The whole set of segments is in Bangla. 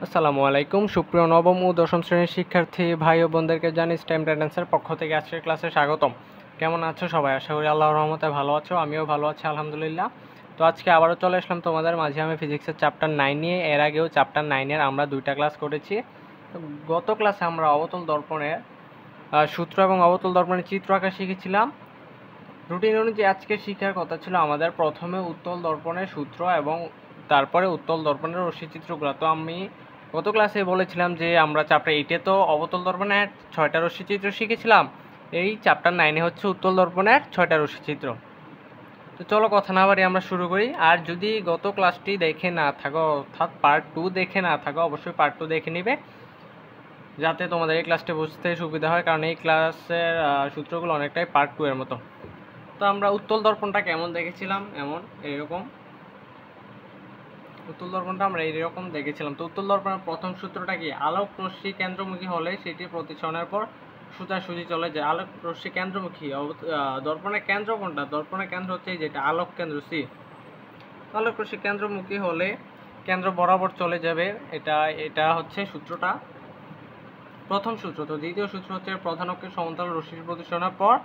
আসসালামু আলাইকুম সুপ্রিয় নবম ও দশম শ্রেণীর শিক্ষার্থী ভাই ও বোনদেরকে জানি স্টেম টেন্ডেন্সের পক্ষ থেকে আজকের ক্লাসে স্বাগতম। কেমন আছো সবাই? আশা করি আল্লাহর রহমতে ভালো আছো, আমিও ভালো আছি আলহামদুলিল্লাহ। তো আজকে আবারও চলে আসলাম তোমাদের মাঝে আমি ফিজিক্সের চ্যাপ্টার 9 নিয়ে। এর আগেও চ্যাপ্টার 9-এর আমরা 2টা ক্লাস করেছি। তো গত ক্লাসে আমরা অবতল দর্পণের সূত্র এবং অবতল দর্পণের চিত্র আঁকা শিখেছিলাম। রুটিন অনুযায়ী আজকে শিখার কথা ছিল আমাদের প্রথমে উত্তল দর্পণের সূত্র এবং তারপরে উত্তল দর্পণের রশ্মিচিত্রগুলো। তো আমি গত ক্লাসে বলেছিলাম যে আমরা চ্যাপ্টার 8-এ তো অবতল দর্পণের 6টা রশ্মিচিত্র শিখেছিলাম, এই চ্যাপ্টার 9-এ হচ্ছে উত্তল দর্পণের 6টা রশ্মিচিত্র। তো চলো কথা না বাড়ি আমরা শুরু করি। আর যদি গত ক্লাসটি দেখে না থাকো অর্থাৎ পার্ট 2 দেখে না থাকো অবশ্যই পার্ট 2 দেখে নিবে, যাতে তোমাদের এই ক্লাসটি বুঝতে সুবিধা হয়, কারণ এই ক্লাসের সূত্রগুলো অনেকটাই পার্ট 2 এর মতো। তো আমরা উত্তল দর্পণটা কেমন দেখেছিলাম, এইরকম উত্তল দর্পণটা আমরা এইরকম দেখেছিলাম। তো উত্তল দর্পণের প্রথম সূত্রটা কি? আলোক রশ্মি কেন্দ্রমুখী হলে সেটি প্রতিসরণের পর সোজাসুজি চলে যায়। আলোক রশ্মি কেন্দ্রমুখী, দর্পণের কেন্দ্র কোনটা? দর্পণের কেন্দ্র হচ্ছে যেটা আলোক কেন্দ্র সি। আলোক রশ্মি কেন্দ্রমুখী হলে কেন্দ্র বরাবর চলে যাবে, এটা হচ্ছে সূত্রটা, প্রথম সূত্র। তো দ্বিতীয় সূত্র হচ্ছে প্রধান অক্ষের সমান্তরাল রশ্মির প্রতিসরণের পর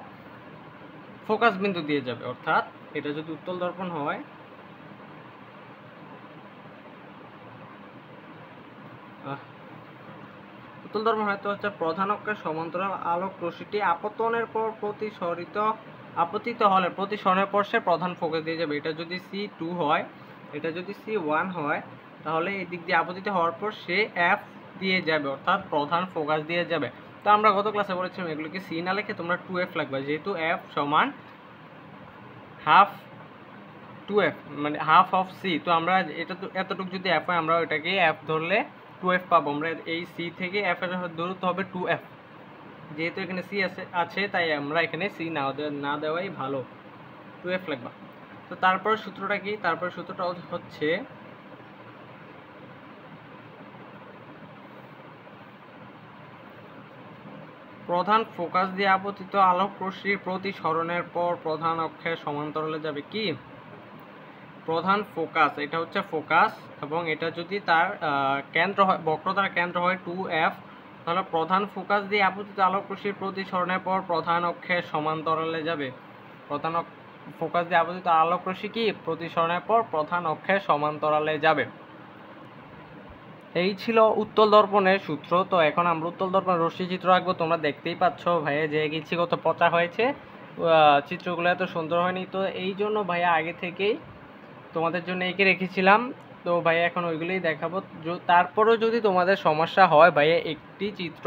ফোকাস বিন্দু দিয়ে যাবে, অর্থাৎ এটা যদি উত্তল দর্পণ হয়, উত্তল দর্পণ হয়তো হচ্ছে প্রধান অক্ষের সমান্তরাল আলোক রশ্মিটি আপতনের পর আপতিত হলে প্রতিসরণের পর সে প্রধান ফোকাস দিয়ে যাবে। এটা যদি C2 হয়, এটা যদি C1 হয়, তাহলে এই দিক দিয়ে আপতিত হওয়ার পর সে F দিয়ে যাবে, অর্থাৎ প্রধান ফোকাস দিয়ে যাবে। তো আমরা গত ক্লাসে বলেছিলাম এগুলোকে C না লিখে তোমরা 2F লাগবে, যেহেতু F সমান হাফ 2F মানে হাফ অফ C। তো আমরা এটা তো এতটুকু যদি F হয়, আমরা এটাকে F ধরলে 2F পাবো। আমরা এই C থেকে F এর দূরত্ব হবে 2F, যেহেতু এখানে C আছে তাই আমরা এখানে C না দেওয়াই ভালো, 2F লাগবে। তো তারপর সূত্রটা কি? তারপর সূত্রটা হচ্ছে প্রধান ফোকাস দিয়ে আপতিত আলোক রশ্মির প্রতিসরণের পর প্রধান অক্ষের সমান্তরালে যাবে। কি? প্রধান ফোকাস, এটা হচ্ছে ফোকাস, এবং এটা যদি তার কেন্দ্র হয়, বক্রতার কেন্দ্র হয় 2F, তাহলে প্রধান ফোকাস দিয়ে আপতিত আলোক রশ্মির প্রতিসরণের পর প্রধান অক্ষের সমান্তরালে যাবে। প্রধান ফোকাস দিয়ে আপতিত আলোক রশ্মি কি? প্রতিসরণের পর প্রধান অক্ষের সমান্তরালে যাবে। এই ছিল উত্তল দর্পণের সূত্র। তো এখন আমরা উত্তল দর্পণের রশ্মি চিত্র আঁকবো। তোমরা দেখতেই পাচ্ছ ভাইয়া যে ইচ্ছিগত পচা হয়েছে, চিত্রগুলো এত সুন্দর হয়নি। তো এই জন্য ভাইয়া আগে থেকেই তোমাদের জন্য এঁকে রেখেছিলাম। তো ভাইয়া এখন ওইগুলোই দেখাবো। তারপরেও যদি তোমাদের সমস্যা হয়, ভাইয়া একটি চিত্র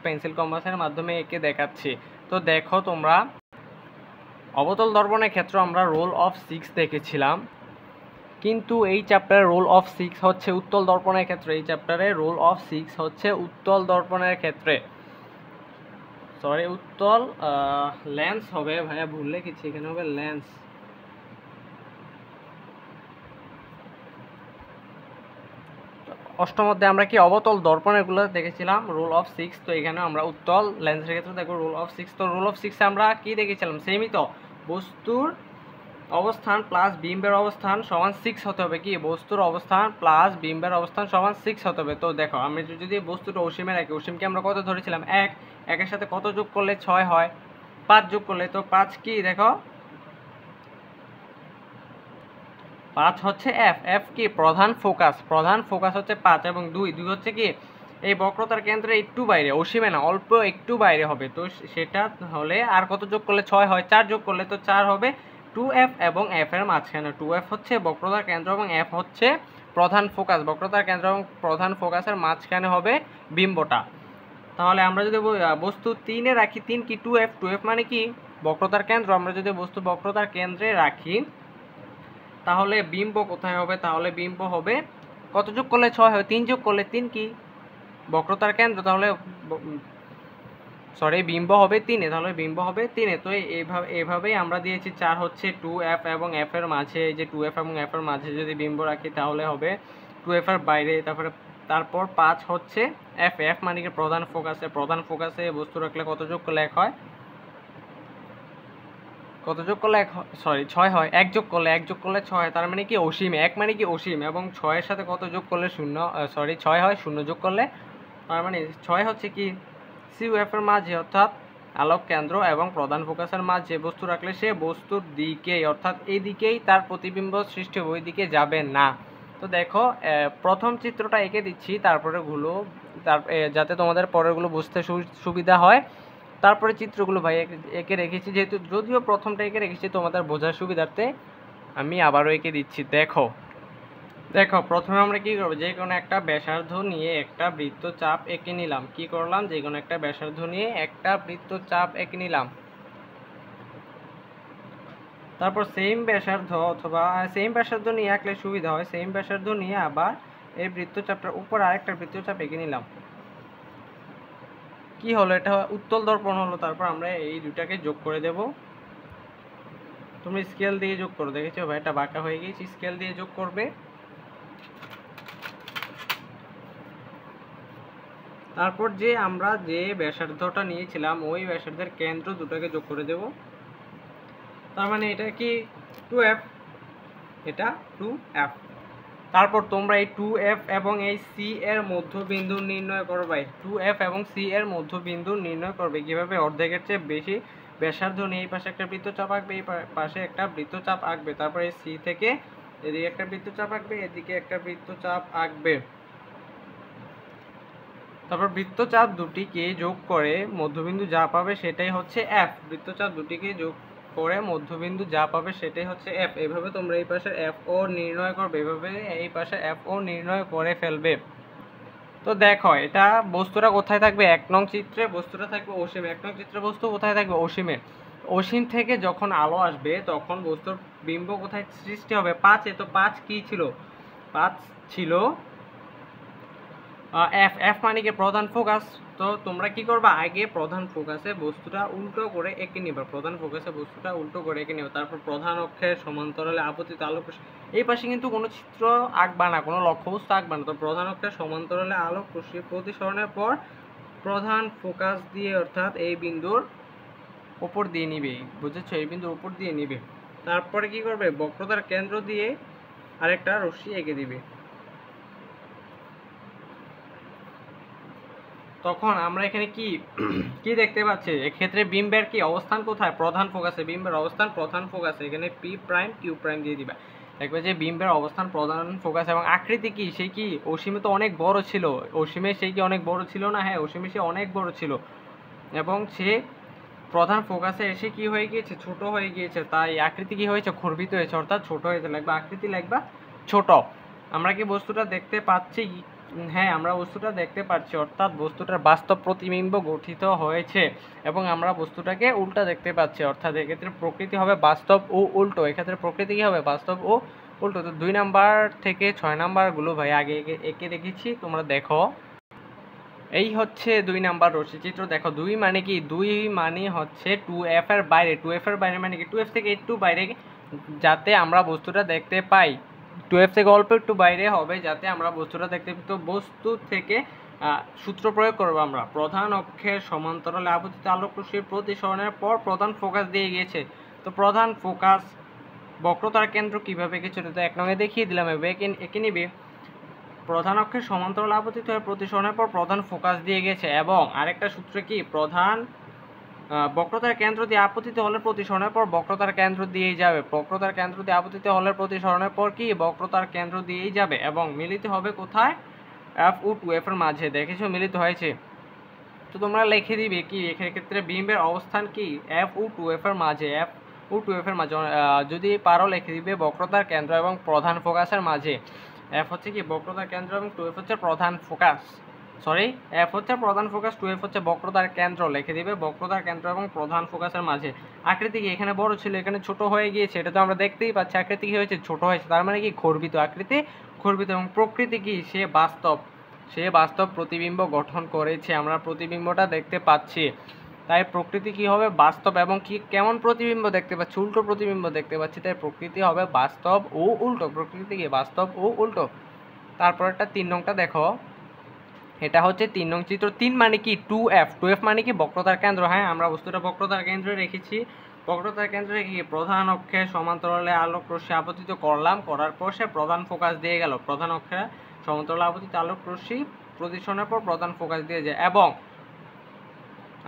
পেন্সিল কম্পাসের মাধ্যমে এঁকে দেখাচ্ছি। তো দেখো তোমরা, অবতল দর্পণের ক্ষেত্রে আমরা রোল অফ 6 দেখেছিলাম, কিন্তু এই চ্যাপ্টারে রোল অফ 6 হচ্ছে উত্তল দর্পণের ক্ষেত্রে। এই চ্যাপ্টারে রোল অফ 6 হচ্ছে উত্তল দর্পণের ক্ষেত্রে, সরি উত্তল লেন্স হবে, ভাইয়া ভুল লিখেছি, এখানে হবে লেন্স। অষ্টম অধ্যায়ে আমরা কি অবতল দর্পণের গুলো দেখেছিলাম, রোল অফ 6। তো এখানে আমরা উত্তল লেন্সের ক্ষেত্রে দেখো রোল অফ 6। তো রোল অফ 6 আমরা কি দেখেছিলাম? সেমই তো, বস্তুর অবস্থান প্লাস বিম্বের অবস্থান সমান 6 হতে হবে। কি? বস্তুর অবস্থান প্লাস বিম্বের অবস্থান সমান 6 হতে হবে। তো দেখো আমি যদি বস্তুটা অসীমে রাখি, অসীমকে আমরা কত ধরেছিলাম? 1। একের সাথে কত যোগ করলে 6 হয়? 5 যোগ করলে, তো 5 কি? দেখো 5 হচ্ছে F কি? প্রধান ফোকাস হচ্ছে 5, এবং 2 হচ্ছে কি? এই বক্রতার কেন্দ্রে একটু বাইরে, অসীমে না, অল্প একটু বাইরে হবে। তো সেটা হলে আর কত যোগ করলে 6 হয়? 4 যোগ করলে, তো 4 হবে 2F, এবং F এর মাঝখানে 2F হচ্ছে বক্রতার কেন্দ্র এবং F হচ্ছে প্রধান ফোকাস। বক্রতার কেন্দ্র এবং প্রধান ফোকাসের মাঝখানে হবে বিম্বটা। তাহলে আমরা যদি বস্তু 3-এ রাখি, 3 কি? 2F মানে কি? বক্রতার কেন্দ্র। আমরা যদি বস্তু বক্রতার কেন্দ্রে রাখি, তাহলে বিম্ব কোথায় হবে? তাহলে বিম্ব হবে, কত যোগ করলে 6 হয়? 3 যোগ করলে, 3 কি? বক্রতার কেন্দ্র, তাহলে সরি বিম্ব হবে 3-এ, তাহলে বিম্ব হবে 3-এ। তো এইভাবেই আমরা দিয়েছি 4 হচ্ছে 2F এবং F এর মাঝে, এই যে 2F এবং F এর মাঝে যদি বিম্ব রাখি তাহলে হবে 2F এর বাইরে। তারপর 5 হচ্ছে F মানে কি? প্রধান ফোকাসে বস্তু রাখলে কত যোগ করলে 1 হয়? কত যোগ করলে এক, সরি 6 হয়। 1 যোগ করলে 6 হয়, তার মানে কি অসীম। 1 মানে কি অসীম, এবং 6 এর সাথে কত যোগ করলে 0, সরি 6 হয়, 0 যোগ করলে, তার মানে 6 হচ্ছে কি COF এর মাঝে অর্থাৎ আলোক কেন্দ্র এবং প্রধান ফোকাসের মাঝে বস্তু রাখলে সে বস্তুর দিকেই অর্থাৎ এই দিকেই তার প্রতিবিম্ব সৃষ্টি হবে, ওই দিকে যাবে না। তো দেখো প্রথম চিত্রটা এঁকে দিচ্ছি, তারপরে গুলো যাতে তোমাদের পরেরগুলো বুঝতে সুবিধা হয়। তারপরে চিত্রগুলো ভাই এঁকে রেখেছি, যেহেতু যদিও প্রথমটা এঁকে রেখেছি তোমাদের বোঝার সুবিধার্থে আমি আবারও এঁকে দিচ্ছি। দেখো দেখো প্রথমে আমরা কি করব, যে কোনো একটা ব্যাসার্ধ নিয়ে একটা বৃত্তচাপ এঁকে নিলাম। কি করলাম, যে কোনো একটা ব্যাসার্ধ নিয়ে একটা বৃত্তচাপ এঁকে নিলাম। তারপর সেম ব্যাসার্ধ অথবা সেম ব্যাসার্ধ নিয়ে আঁকলে সুবিধা হয়, সেম ব্যাসার্ধ নিয়ে আবার এই বৃত্তচাপটার উপর আরেকটা বৃত্তচাপ এঁকে নিলাম। কি হলো, এটা উত্তল দর্পণ হলো। তারপর আমরা এই দুটাকে যোগ করে দেব। তুমি স্কেল দিয়ে যোগ করো, দেখেছো ভাই এটা বাঁকা হয়ে গেছে, স্কেল দিয়ে যোগ করবে। তারপর যে আমরা যে ব্যাসার্ধটা নিয়েছিলাম ওই ব্যাসার্ধের কেন্দ্র দুটোকে যোগ করে দেব। তার মানে এটা কি 2F, এটা 2F। তারপর তোমরা এই 2F এবং এই C এর মধ্যবিন্দু নির্ণয় করবে। 2F এবং C এর মধ্যবিন্দু নির্ণয় করবে কিভাবে, অর্ধেকের চেয়ে বেশি ব্যাসার্ধ নিয়ে এই পাশে একটা বৃত্তচাপ আঁকবে, এই পাশে একটা বৃত্তচাপ আঁকবে, তারপর এই C থেকে এদিকে একটা বৃত্তচাপ আঁকবে, এদিকে একটা বৃত্তচাপ আঁকবে। তারপর বৃত্তচাপ দুটিকে যোগ করে মধ্যবিন্দু যা পাবে সেটাই হচ্ছে F। বৃত্তচাপ দুটিকে যোগ করে মধ্যবিন্দু যা পাবে সেটাই হচ্ছে F। এভাবে তোমরা এই পাশে FO নির্ণয় করবে, এভাবে এই পাশে FO নির্ণয় করে ফেলবে। তো দেখো এটা বস্তুটা কোথায় থাকবে, 1 নং চিত্রে বস্তুটা থাকবে অসীমে। 1 নং চিত্রে বস্তু কোথায় থাকবে, অসীমে। অসীম থেকে যখন আলো আসবে তখন বস্তুর বিম্ব কোথায় সৃষ্টি হবে, 5 এ। তো 5 কি ছিল, 5 ছিল F মানে কি প্রধান ফোকাস। তো তোমরা কি করবা, আগে প্রধান ফোকাসে বস্তুটা উল্টো করে এঁকে নিবা, প্রধান ফোকাসে বস্তুটা উল্টো করে এঁকে নিবা। তারপর প্রধান অক্ষের সমান্তরালে আপতিত আলোক, এই পাশে কিন্তু কোনো চিত্র আঁকবা না, কোনো লক্ষ্যবস্তু আঁকবা না। তো প্রধান অক্ষের সমান্তরালে আলোক রশ্মি প্রতিসরণের পর প্রধান ফোকাস দিয়ে অর্থাৎ এই বিন্দুর উপর দিয়ে নিবে, বুঝেছো, এই বিন্দুর উপর দিয়ে নিবে। তারপরে কি করবে, বক্রতার কেন্দ্র দিয়ে আরেকটা রশ্মি এঁকে দিবে। তখন আমরা এখানে কি কি দেখতে পাচ্ছি, এক্ষেত্রে বিম্বের কি অবস্থান কোথায়, প্রধান ফোকাসে। বিম্বের অবস্থান প্রধান ফোকাসে, এখানে P প্রাইম Q প্রাইম দিয়ে দিবা। দেখবে যে বিম্বের অবস্থান প্রধান ফোকাস, এবং আকৃতি কি, সেই কি অসীমে তো অনেক বড় ছিল, অসীমে সেই কি অনেক বড় ছিল না, হ্যাঁ অসীমে সে অনেক বড় ছিল, এবং সে প্রধান ফোকাসে এসে কি হয়ে গিয়েছে, ছোট হয়ে গিয়েছে। তাই আকৃতি কি হয়েছে, খর্বিত হয়েছে, অর্থাৎ ছোট হয়েছে। লাগবে আকৃতি, লাগবে ছোট। আমরা কি বস্তুটা দেখতে পাচ্ছি, হ্যাঁ আমরা বস্তুটা দেখতে পাচ্ছি, অর্থাৎ বস্তুটার বাস্তব প্রতিবিম্ব গঠিত হয়েছে, এবং আমরা বস্তুটাকে উল্টা দেখতে পাচ্ছি, অর্থাৎ এক্ষেত্রে প্রকৃতি হবে বাস্তব ও উল্টো। এক্ষেত্রে প্রকৃতি কি হবে, বাস্তব ও উল্টো। তো 2 নাম্বার থেকে 6 নাম্বারগুলো ভাই আগে এঁকে রেখেছি, তোমরা দেখো। এই হচ্ছে 2 নাম্বার রশ্মিচিত্র। দেখো 2 মানে কি, 2 মানে হচ্ছে 2F এর বাইরে। 2F এর বাইরে মানে কি, 2F থেকে একটু বাইরে, যাতে আমরা বস্তুটা দেখতে পাই। 2F থেকে অল্প একটু বাইরে হবে যাতে আমরা বস্তুটা দেখতে পাই। তো বস্তু থেকে সূত্র প্রয়োগ করবো আমরা, প্রধান অক্ষের সমান্তরালে আপতিত আলোক রশ্মির প্রতিসরণের পর প্রধান ফোকাস দিয়ে গিয়েছে। তো প্রধান ফোকাস বক্রতার কেন্দ্র কিভাবে এঁকেছিল, তো 1 নঙে দেখিয়ে দিলাম, এঁকে নিবে। প্রধান অক্ষের সমান্তরাল আপতিত হয়ে প্রতিসরণের পর প্রধান ফোকাস দিয়ে গেছে, এবং আরেকটা সূত্র কি, প্রধান বক্রতার কেন্দ্র দিয়ে আপতিত হলে প্রতিসরণের পর বক্রতার কেন্দ্র দিয়েই যাবে। বক্রতার কেন্দ্র দিয়ে আপতিত হলে প্রতিসরণের পর কি বক্রতার কেন্দ্র দিয়েই যাবে, এবং মিলিত হবে কোথায়, F ও 2F এর মাঝে। দেখেছো মিলিত হয়েছে। তো তোমরা লিখে দিবে কি, এক্ষেত্রে বিম্বের অবস্থান কি, F ও 2F এর মাঝে। F ও 2F এর মাঝে যদি পারো লিখে দিবে বক্রতার কেন্দ্র এবং প্রধান ফোকাসের মাঝে। F হচ্ছে কি বক্রতার কেন্দ্র এবং 2F হচ্ছে প্রধান ফোকাস, সরি F হচ্ছে প্রধান ফোকাস, 2F হচ্ছে বক্রতার কেন্দ্র। লিখে দিবে বক্রতার কেন্দ্র এবং প্রধান ফোকাসের মাঝে। আকৃতি কি, এখানে বড় ছিল এখানে ছোট হয়ে গিয়েছে, এটা তো আমরা দেখতেই পাচ্ছি। আকৃতি কি হয়েছে, ছোট হয়েছে, তার মানে কি খর্বিত, আকৃতি খর্বিত। এবং প্রকৃতি কি, সে বাস্তব প্রতিবিম্ব গঠন করেছে, আমরা প্রতিবিম্বটা দেখতে পাচ্ছি। তাই প্রকৃতি কি হবে, বাস্তব। এবং কি কেমন প্রতিবিম্ব দেখতে পাচ্ছি, উল্টো প্রতিবিম্ব দেখতে পাচ্ছি। তাই প্রকৃতি হবে বাস্তব ও উল্টো, প্রকৃতি কি বাস্তব ও উল্টো। তারপর একটা 3 নংটা দেখো, এটা হচ্ছে 3 নং চিত্র। 3 মানে কি 2F, 2F মানে কি বক্রতার কেন্দ্র। হ্যাঁ আমরা বস্তুটা বক্রতার কেন্দ্রে রেখেছি। বক্রতার কেন্দ্রে কি প্রধান অক্ষের সমান্তরালে আলোক রশ্মি আপতিত করলাম, করার পর সে প্রধান ফোকাস দিয়ে গেল। প্রধান অক্ষের সমান্তরালে আপতিত আলোক রশ্মি প্রতিসরণের পর প্রধান ফোকাস দিয়ে যায় এবং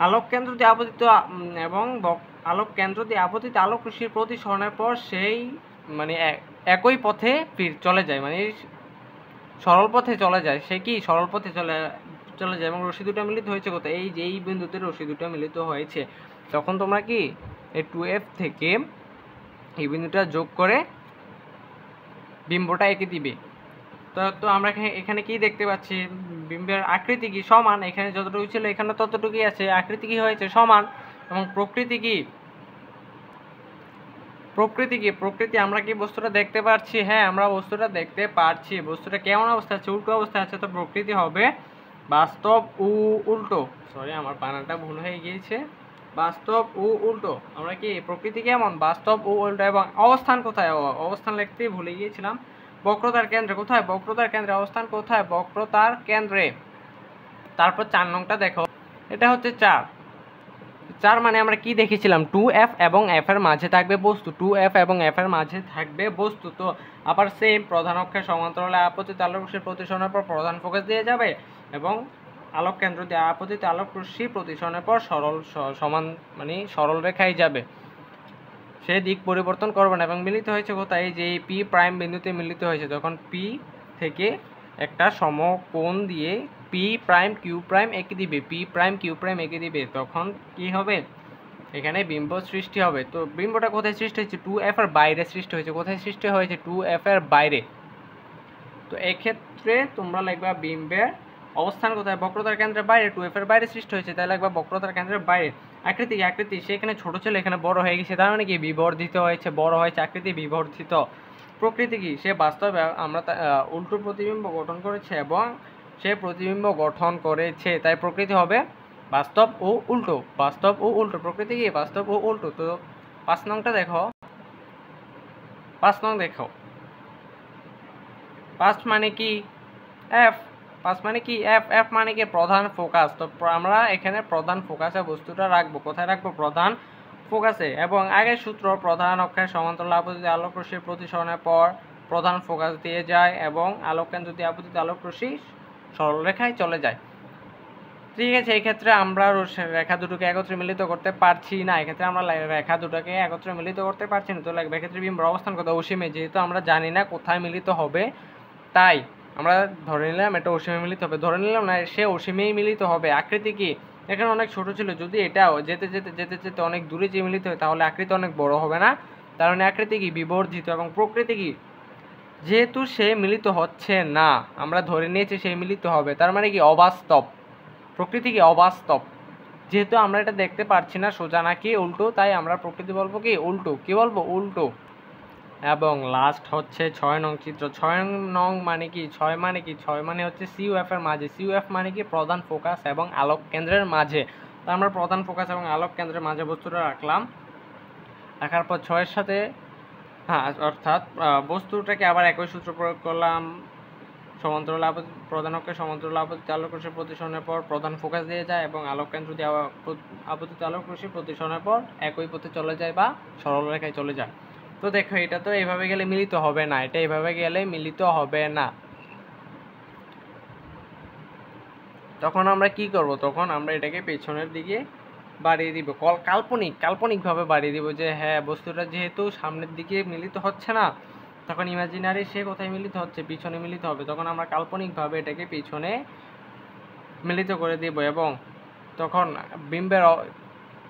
আলোক কেন্দ্র দিয়ে আপতিত আলোক রশ্মির প্রতিসরণের পর সেই মানে একই পথে চলে যায়, মানে সরল পথে চলে যায়। সে কি সরল পথে চলে যায় এবং রশ্মি দুটো মিলিত হয়েছে কোথায়? এই যে এই বিন্দুতে রশ্মি দুটো মিলিত হয়েছে। তখন তোমরা কি এই 2F থেকে এই বিন্দুটা যোগ করে বিম্বটা এঁকে দিবে। তো আমরা এখানে কি দেখতে পাচ্ছি? বিম্বের আকৃতি কি সমান, এখানে যতটুকু ছিল এখানে ততটুকুই আছে। আকৃতি কি হয়েছে? সমান। এবং প্রকৃতি আমরা কি বস্তুটা দেখতে পাচ্ছি? হ্যাঁ, আমরা বস্তুটা দেখতে পাচ্ছি। বস্তুটা কেমন অবস্থা আছে? উল্টো অবস্থায় আছে। তো প্রকৃতি হবে বাস্তব ও উল্টো। সরি, আমার বানানটা ভুল হয়ে গিয়েছে। বাস্তব ও উল্টো। আমরা কি প্রকৃতি কেমন? বাস্তব ও উল্টো। এবং অবস্থান কোথায়? অবস্থান লিখতে ভুলে গিয়েছিলাম। বক্রতার কেন্দ্রে কোথায়? বক্রতার কেন্দ্রে অবস্থান কোথায়? বক্রতার কেন্দ্রে। তারপর 4 নংটা দেখো, এটা হচ্ছে 4 মানে আমরা কি দেখেছিলাম? 2F এবং F এর মাঝে থাকবে বস্তু। 2F এবং F এর মাঝে থাকবে বস্তু। তো আবার সেম প্রধান অক্ষের সমান্তরালে আপতিত আলোক রশ্মির প্রতিসরণের পর প্রধান ফোকাস দিয়ে যাবে এবং আলোক কেন্দ্র দিয়ে আপতিত আলোক রশ্মি প্রতিসরণের পর মানে সরল রেখায় যাবে। সে দিক পরিবর্তন করবে না এবং মিলিত হয়েছে কোথায়? যে পি প্রাইম বিন্দুতে মিলিত হয়েছে। তখন পি থেকে একটা সমকোণ দিয়ে পি প্রাইম কিউ প্রাইম এঁকে দিবে। তখন কি হবে? এখানে বিম্ব সৃষ্টি হবে। তো বিম্বটা কোথায় সৃষ্টি হয়েছে? 2F এর বাইরে সৃষ্টি হয়েছে। কোথায় সৃষ্টি হয়েছে? 2F এর বাইরে। তো এক্ষেত্রে তোমরা লিখবা বিম্বের অবস্থান কোথায়? বক্রতার কেন্দ্রের বাইরে। 2F এর বাইরে সৃষ্টি হয়েছে, তাই লিখবা বক্রতার কেন্দ্রের বাইরে। আকৃতি সেখানে ছোট ছিল, এখানে বড় হয়ে গেছে, তার মানে কি বিবর্ধিত হয়েছে, বড় হয়েছে। আকৃতি বিবর্ধিত। প্রকৃতি কি? সে বাস্তবে আমরা উল্টো প্রতিবিম্ব গঠন করেছে এবং সে প্রতিবিম্ব গঠন করেছে, তাই প্রকৃতি হবে বাস্তব ও উল্টো। প্রকৃতি কি? বাস্তব ও উল্টো। তো 5 নংটা দেখো। 5 নং দেখো। 5 মানে কি? F। 5 মানে কি? F মানে কি? প্রধান ফোকাস। তো আমরা এখানে প্রধান ফোকাসে বস্তুটা রাখবো। কোথায় রাখবো? প্রধান ফোকাসে। এবং আগের সূত্র, প্রধান অক্ষের সমান্তরাল আপতিত আলোক রশ্মির প্রতিসরণের পর প্রধান ফোকাস দিয়ে যায় এবং আলোক কেন্দ্র দিয়ে আপতিত আলোক রশ্মি সরল রেখায় চলে যায়। ঠিক আছে, এই ক্ষেত্রে আমরা রেখা দুটোকে একত্রে মিলিত করতে পারছি না। এক্ষেত্রে আমরা রেখা দুটোকে একত্রে মিলিত করতে পারছি না। তো লাগবে এক্ষেত্রে বিম্বের অবস্থান কোথায়? অসীমে। যেহেতু আমরা জানি না কোথায় মিলিত হবে, তাই আমরা ধরে নিলাম এটা অসীমে মিলিত হবে। ধরে নিলাম না, সে অসীমেই মিলিত হবে। আকৃতি কি? এখানে অনেক ছোট ছিল, যদি এটাও যেতে যেতে অনেক দূরে যে মিলিত হয় তাহলে আকৃতি অনেক বড় হবে না? তার মানে আকৃতি কি? বিবর্ধিত। এবং প্রকৃতি কি? যেহেতু সে মিলিত হচ্ছে না, আমরা ধরে নিয়েছি সে মিলিত হবে, তার মানে কি? অবাস্তব। প্রকৃতি কি? অবাস্তব। যেহেতু আমরা এটা দেখতে পারছি না সোজা নাকি উল্টো, তাই আমরা প্রকৃতি বলবো কি? উল্টো। কি বলবো? উল্টো। এবং লাস্ট হচ্ছে 6 নং চিত্র। 6 নং মানে কি? 6 মানে হচ্ছে CUF এর মাঝে। CUF মানে কি? প্রধান ফোকাস এবং আলোক কেন্দ্রের মাঝে। তো আমরা প্রধান ফোকাস এবং আলোক কেন্দ্রের মাঝে বস্তুটা রাখলাম। রাখার পর 6 এর সাথে অর্থাৎ বস্তুটাকে আবার একই সূত্র প্রয়োগ করলাম। সমান্তরাল প্রধান অক্ষের সমান্তরাল আপতিত আলোক রশ্মির প্রতিসরণের পর প্রধান ফোকাস দিয়ে যায় এবং আলোক কেন্দ্র দিয়ে আপতিত আলোক রশ্মি প্রতিসরণের পর একই পথে চলে যায় বা সরল রেখায় চলে যায়। তো দেখো, এটা তো এইভাবে গেলে মিলিত হবে না, এটা এইভাবে গেলে মিলিত হবে না। তখন আমরা কি করব? তখন আমরা এটাকে পেছনের দিকে বাড়িয়ে দিব। কাল্পনিকভাবে বাড়িয়ে দিব যে হ্যাঁ, বস্তুটা যেহেতু সামনের দিকে মিলিত হচ্ছে না, তখন ইমাজিনারি সে কোথায় মিলিত হচ্ছে? পিছনে মিলিত হবে। তখন আমরা কাল্পনিকভাবে এটাকে পিছনে মিলিত করে দিব এবং তখন বিম্বের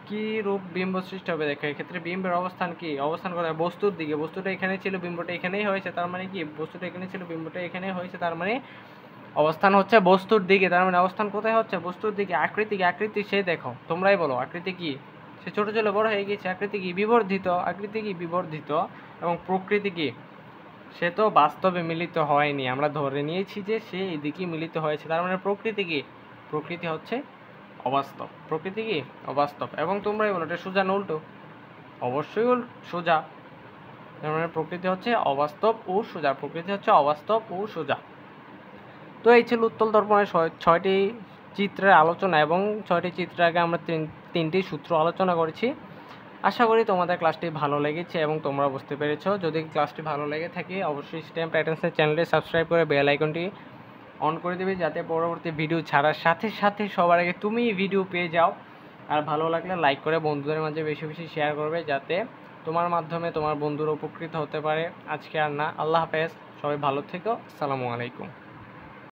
কি রূপ বিম্ব সৃষ্টি হবে? দেখো, এক্ষেত্রে বিম্বের অবস্থান কি? অবস্থান কোথায়? বস্তুর দিকে। বস্তুটা এখানে ছিল, বিম্বটা এখানেই হয়েছে, তার মানে কি? বস্তুটা এখানে ছিল, বিম্বটা এখানেই হয়েছে, তার মানে অবস্থান হচ্ছে বস্তুর দিকে। তার মানে অবস্থান কোথায় হচ্ছে? বস্তুর দিকে। আকৃতি সে দেখো, তোমরাই বলো আকৃতি কি? সে ছোট ছিল, বড় হয়ে গেছে। আকৃতি কি? বিবর্ধিত। এবং প্রকৃতি কি? সে তো বাস্তবে মিলিত হয়নি, আমরা ধরে নিয়েছি যে সে এদিকে মিলিত হয়েছে, তার মানে প্রকৃতি কি? প্রকৃতি হচ্ছে অবাস্তব। প্রকৃতি কি? অবাস্তব। এবং তোমরাই বলো এটা সোজা না উল্টো? অবশ্যই সোজা। তার মানে প্রকৃতি হচ্ছে অবাস্তব ও সোজা। তো এই ছিল উত্তল দর্পণের 6টি চিত্রের আলোচনা এবং 6টি চিত্রের আগে আমরা 3টি সূত্র আলোচনা করেছি। আশা করি তোমাদের ক্লাসটি ভালো লেগেছে এবং তোমরা বুঝতে পেরেছো। যদি ক্লাসটি ভালো লেগে থাকে অবশ্যই স্টেম প্যাটার্নসের চ্যানেলটি সাবস্ক্রাইব করে বেল আইকনটি অন করে দেবে, যাতে পরবর্তী ভিডিও ছাড়ার সাথে সাথে সবার আগে তুমি ভিডিও পেয়ে যাও। আর ভালো লাগলে লাইক করে বন্ধুদের মাঝে বেশি বেশি শেয়ার করবে, যাতে তোমার মাধ্যমে তোমার বন্ধুরা উপকৃত হতে পারে। আজকে আর না, আল্লাহ হাফেজ, সবাই ভালো থেকো, আসসালামু আলাইকুম।